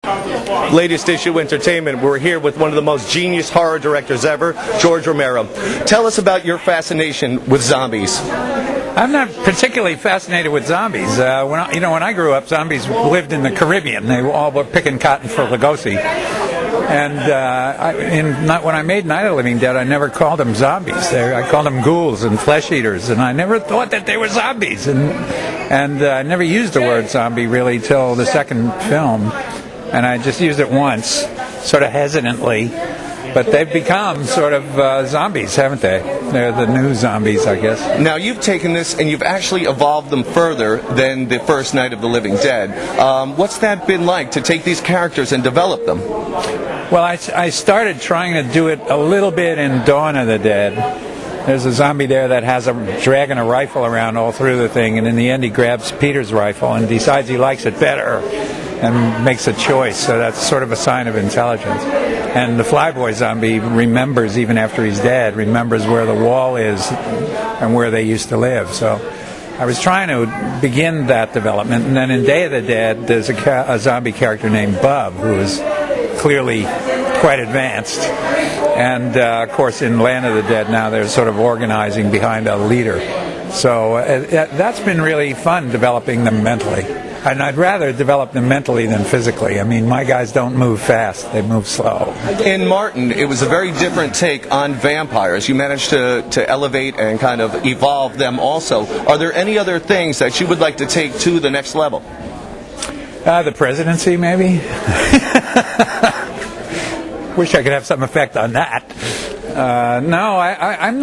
Latest Issue Entertainment. We're here with one of the most genius horror directors ever, George Romero. Tell us about your fascination with zombies. I'm not particularly fascinated with zombies. When I grew up, zombies lived in the Caribbean. They all were picking cotton for Lugosi. And when I made Night of the Living Dead, I never called them zombies. I called them ghouls and flesh eaters, and I never thought that they were zombies. And I never used the word zombie really till the second film, and I just used it once, sort of hesitantly. But they've become sort of zombies, haven't they? They're the new zombies, I guess. Now, you've taken this and you've actually evolved them further than the first Night of the Living Dead. What's that been like, to take these characters and develop them? Well, I started trying to do it a little bit in Dawn of the Dead. There's a zombie there that has dragging a rifle around all through the thing, and in the end he grabs Peter's rifle and decides he likes it better and makes a choice, so that's sort of a sign of intelligence. And the Flyboy zombie remembers, even after he's dead, remembers where the wall is and where they used to live. So I was trying to begin that development, and then in Day of the Dead there's a zombie character named Bub, who is clearly quite advanced. And of course in Land of the Dead now they're sort of organizing behind a leader. So that's been really fun, developing them mentally. And I'd rather develop them mentally than physically. I mean, my guys don't move fast, they move slow. In Martin, it was a very different take on vampires. You managed to elevate and kind of evolve them also. Are there any other things that you would like to take to the next level? The presidency, maybe? Wish I could have some effect on that. No, I'm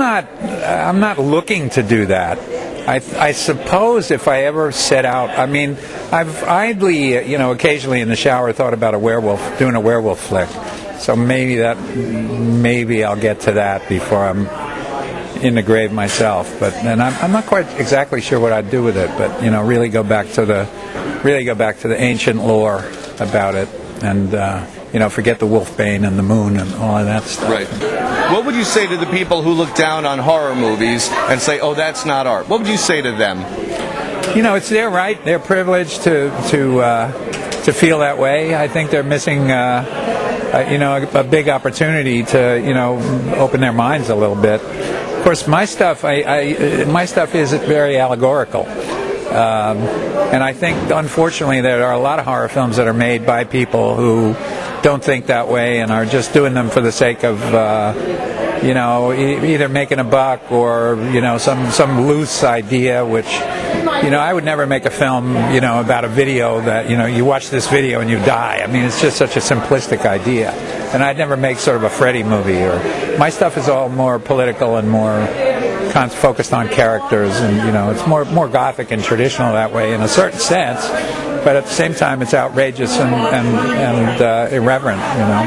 not looking to do that. I suppose if I ever set out, I mean, I've idly, occasionally in the shower thought about doing a werewolf flick. So maybe I'll get to that before I'm in the grave myself. But then I'm not quite exactly sure what I'd do with it. But really go back to the ancient lore about it, and forget the wolfbane and the moon and all of that stuff. Right. What would you say to the people who look down on horror movies and say, "Oh, that's not art"? What would you say to them? It's their right, their privilege to feel that way. I think they're missing, a big opportunity to, open their minds a little bit. Of course, my stuff is very allegorical. And I think, unfortunately, there are a lot of horror films that are made by people who don't think that way and are just doing them for the sake of, either making a buck or, some loose idea, which, I would never make a film, about a video that, you watch this video and you die. I mean, it's just such a simplistic idea. And I'd never make sort of a Freddy movie. My stuff is all more political and more focused on characters, and it's more gothic and traditional that way in a certain sense, but at the same time it's outrageous and irreverent.